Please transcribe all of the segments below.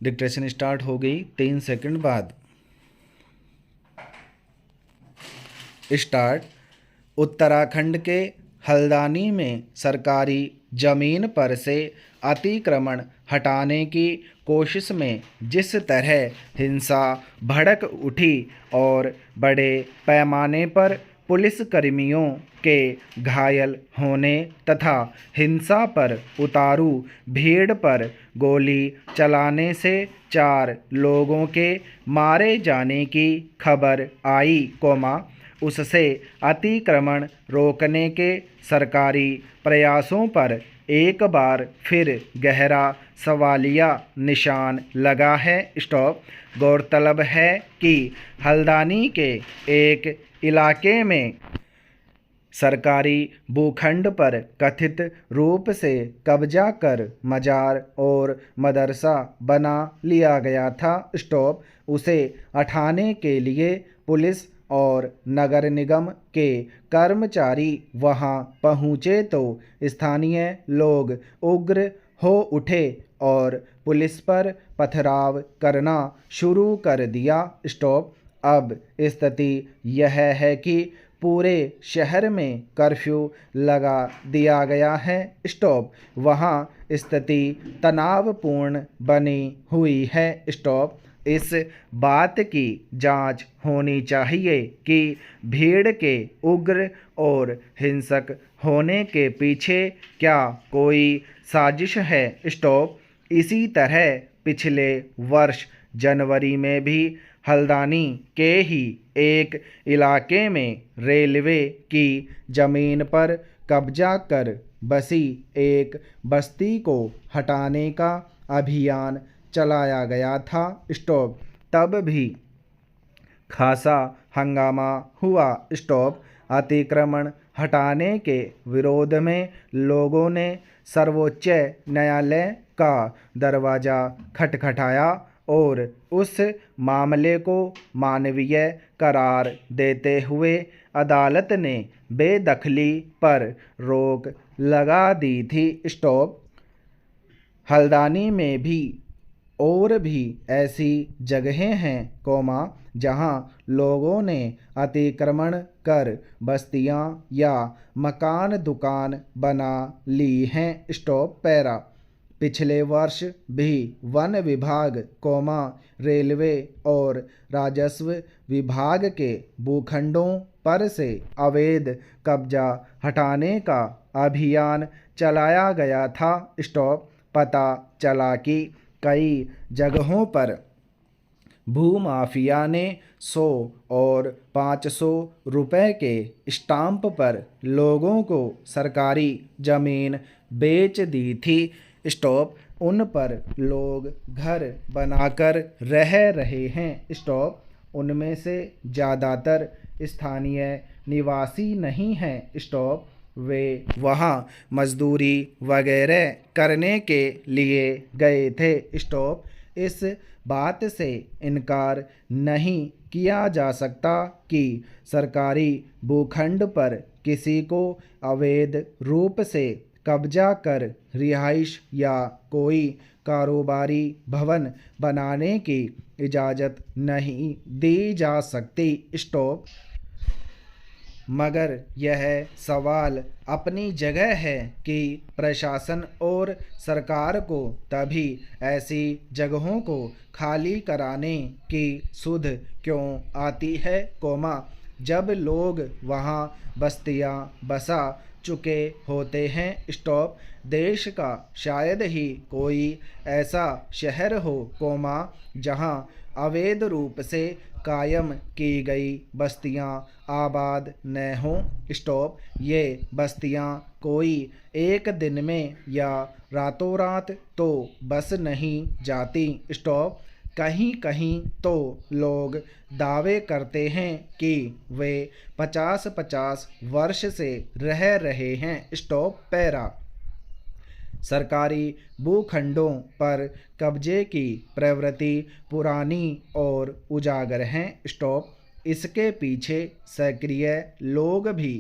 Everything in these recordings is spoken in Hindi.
डिक्टेशन स्टार्ट हो गई 3 सेकंड बाद। स्टार्ट। उत्तराखंड के हल्द्वानी में सरकारी जमीन पर से अतिक्रमण हटाने की कोशिश में जिस तरह हिंसा भड़क उठी और बड़े पैमाने पर पुलिसकर्मियों के घायल होने तथा हिंसा पर उतारू भीड़ पर गोली चलाने से 4 लोगों के मारे जाने की खबर आई, उससे अतिक्रमण रोकने के सरकारी प्रयासों पर एक बार फिर गहरा सवालिया निशान लगा है। स्टॉप। गौरतलब है कि हल्द्वानी के एक इलाके में सरकारी भूखंड पर कथित रूप से कब्जा कर मजार और मदरसा बना लिया गया था। स्टॉप। उसे हटाने के लिए पुलिस और नगर निगम के कर्मचारी वहां पहुंचे तो स्थानीय लोग उग्र हो उठे और पुलिस पर पथराव करना शुरू कर दिया। स्टॉप। अब स्थिति यह है कि पूरे शहर में कर्फ्यू लगा दिया गया है। स्टॉप। वहां स्थिति तनावपूर्ण बनी हुई है। स्टॉप। इस बात की जांच होनी चाहिए कि भीड़ के उग्र और हिंसक होने के पीछे क्या कोई साजिश है। स्टॉप। इसी तरह पिछले वर्ष जनवरी में भी हल्द्वानी के ही एक इलाके में रेलवे की जमीन पर कब्जा कर बसी एक बस्ती को हटाने का अभियान चलाया गया था। स्टॉप। तब भी खासा हंगामा हुआ। स्टॉप। अतिक्रमण हटाने के विरोध में लोगों ने सर्वोच्च न्यायालय का दरवाज़ा खटखटाया और उस मामले को मानवीय करार देते हुए अदालत ने बेदखली पर रोक लगा दी थी। स्टॉप। हल्द्वानी में भी और भी ऐसी जगहें हैं, जहां लोगों ने अतिक्रमण कर बस्तियां या मकान दुकान बना ली हैं। स्टॉप। पैरा। पिछले वर्ष भी वन विभाग, रेलवे और राजस्व विभाग के भूखंडों पर से अवैध कब्जा हटाने का अभियान चलाया गया था। स्टॉप। पता चला कि कई जगहों पर भूमाफिया ने 100 और 500 रुपए के स्टाम्प पर लोगों को सरकारी ज़मीन बेच दी थी। स्टॉप। उन पर लोग घर बनाकर रह रहे हैं। स्टॉप। उनमें से ज़्यादातर स्थानीय निवासी नहीं हैं। स्टॉप। वे वहाँ मजदूरी वगैरह करने के लिए गए थे। स्टॉप। इस बात से इनकार नहीं किया जा सकता कि सरकारी भूखंड पर किसी को अवैध रूप से कब्जा कर रिहाइश या कोई कारोबारी भवन बनाने की इजाज़त नहीं दी जा सकती। स्टॉप। मगर यह सवाल अपनी जगह है कि प्रशासन और सरकार को तभी ऐसी जगहों को खाली कराने की सुध क्यों आती है, जब लोग वहां बस्तियां बसा चुके होते हैं। स्टॉप। देश का शायद ही कोई ऐसा शहर हो, जहां अवैध रूप से कायम की गई बस्तियां आबाद न हों। स्टॉप। ये बस्तियां कोई एक दिन में या रातों रात तो बस नहीं जाती। स्टॉप। कहीं कहीं तो लोग दावे करते हैं कि वे 50-50 वर्ष से रह रहे हैं। स्टॉप। पैरा। सरकारी भूखंडों पर कब्जे की प्रवृत्ति पुरानी और उजागर हैं। स्टॉप। इसके पीछे सक्रिय लोग भी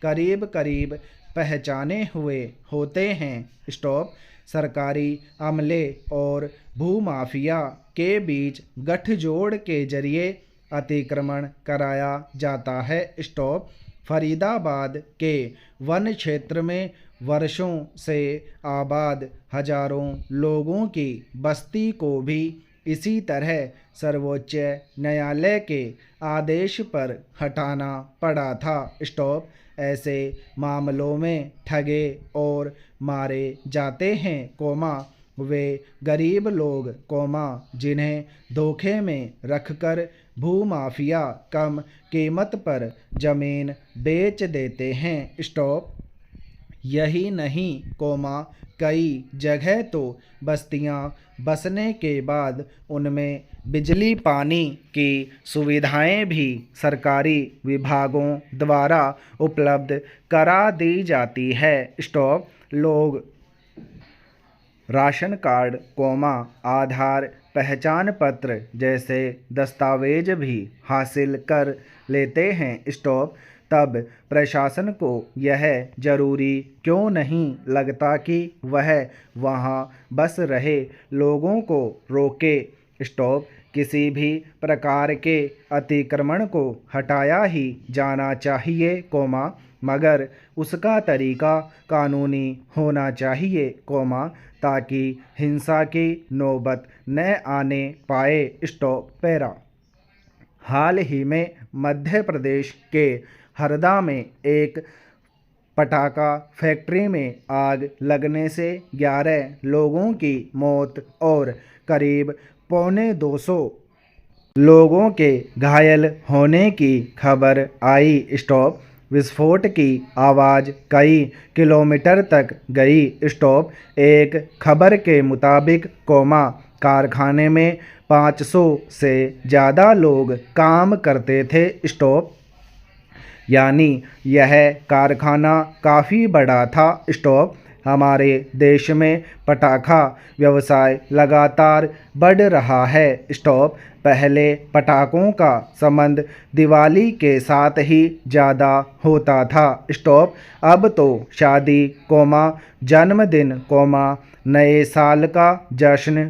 करीब करीब पहचाने हुए होते हैं। स्टॉप। सरकारी अमले और भूमाफिया के बीच गठजोड़ के जरिए अतिक्रमण कराया जाता है। स्टॉप। फरीदाबाद के वन क्षेत्र में वर्षों से आबाद हजारों लोगों की बस्ती को भी इसी तरह सर्वोच्च न्यायालय के आदेश पर हटाना पड़ा था। स्टॉप। ऐसे मामलों में ठगे और मारे जाते हैं, वे गरीब लोग, जिन्हें धोखे में रखकर भूमाफिया कम कीमत पर ज़मीन बेच देते हैं। स्टॉप। यही नहीं, कई जगह तो बस्तियां बसने के बाद उनमें बिजली पानी की सुविधाएं भी सरकारी विभागों द्वारा उपलब्ध करा दी जाती है। स्टॉप। लोग राशन कार्ड, आधार पहचान पत्र जैसे दस्तावेज भी हासिल कर लेते हैं। स्टॉप। तब प्रशासन को यह जरूरी क्यों नहीं लगता कि वह वहां बस रहे लोगों को रोके। स्टॉप। किसी भी प्रकार के अतिक्रमण को हटाया ही जाना चाहिए, मगर उसका तरीका कानूनी होना चाहिए, ताकि हिंसा की नौबत न आने पाए। Stop para. हाल ही में मध्य प्रदेश के हरदा में एक पटाखा फैक्ट्री में आग लगने से 11 लोगों की मौत और करीब 250 लोगों के घायल होने की खबर आई। स्टॉप। विस्फोट की आवाज़ कई किलोमीटर तक गई। स्टॉप। एक खबर के मुताबिक, कारखाने में 500 से ज़्यादा लोग काम करते थे। स्टॉप। यानी यह कारखाना काफ़ी बड़ा था। स्टॉप। हमारे देश में पटाखा व्यवसाय लगातार बढ़ रहा है। स्टॉप। पहले पटाखों का संबंध दिवाली के साथ ही ज़्यादा होता था। स्टॉप। अब तो शादी, जन्मदिन, नए साल का जश्न,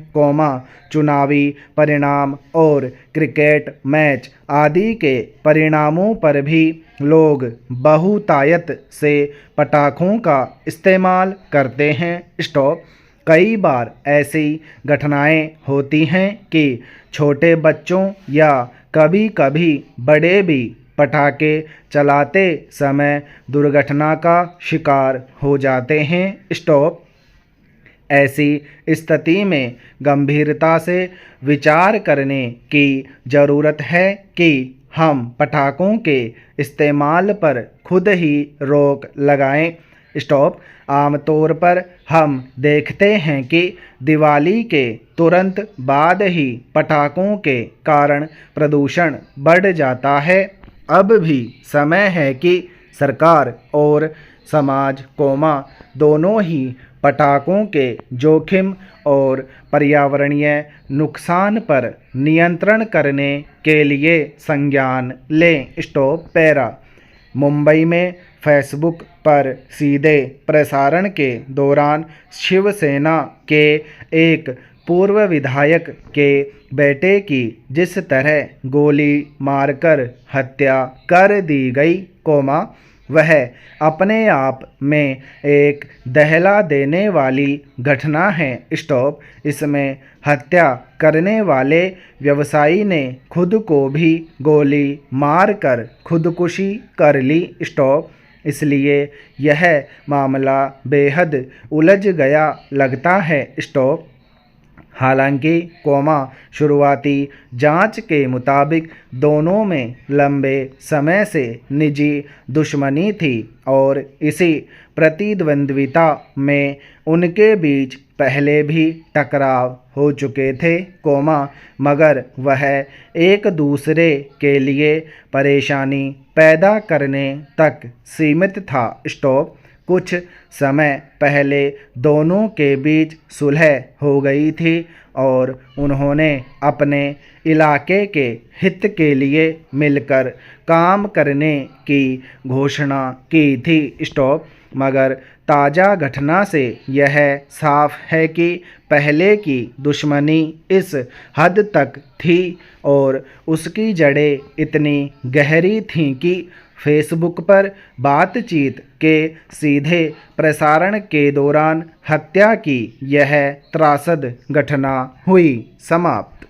चुनावी परिणाम और क्रिकेट मैच आदि के परिणामों पर भी लोग बहुतायत से पटाखों का इस्तेमाल करते हैं। स्टॉप। कई बार ऐसी घटनाएं होती हैं कि छोटे बच्चों या कभी कभी बड़े भी पटाखे चलाते समय दुर्घटना का शिकार हो जाते हैं। स्टॉप। ऐसी स्थिति में गंभीरता से विचार करने की ज़रूरत है कि हम पटाखों के इस्तेमाल पर खुद ही रोक लगाएं। स्टॉप। आमतौर पर हम देखते हैं कि दिवाली के तुरंत बाद ही पटाखों के कारण प्रदूषण बढ़ जाता है। अब भी समय है कि सरकार और समाज, दोनों ही पटाखों के जोखिम और पर्यावरणीय नुकसान पर नियंत्रण करने के लिए संज्ञान लें। Stop para. मुंबई में फेसबुक पर सीधे प्रसारण के दौरान शिवसेना के एक पूर्व विधायक के बेटे की जिस तरह गोली मारकर हत्या कर दी गई, वह अपने आप में एक दहला देने वाली घटना है। स्टॉप। इसमें हत्या करने वाले व्यवसायी ने खुद को भी गोली मारकर खुदकुशी कर ली। स्टॉप। इसलिए यह मामला बेहद उलझ गया लगता है। स्टॉप। हालांकि, शुरुआती जांच के मुताबिक दोनों में लंबे समय से निजी दुश्मनी थी और इसी प्रतिद्वंद्विता में उनके बीच पहले भी टकराव हो चुके थे, मगर वह एक दूसरे के लिए परेशानी पैदा करने तक सीमित था। स्टॉप। कुछ समय पहले दोनों के बीच सुलह हो गई थी और उन्होंने अपने इलाके के हित के लिए मिलकर काम करने की घोषणा की थी। स्टॉप। मगर ताज़ा घटना से यह साफ है कि पहले की दुश्मनी इस हद तक थी और उसकी जड़ें इतनी गहरी थीं कि फेसबुक पर बातचीत के सीधे प्रसारण के दौरान हत्या की यह त्रासद घटना हुई। समाप्त।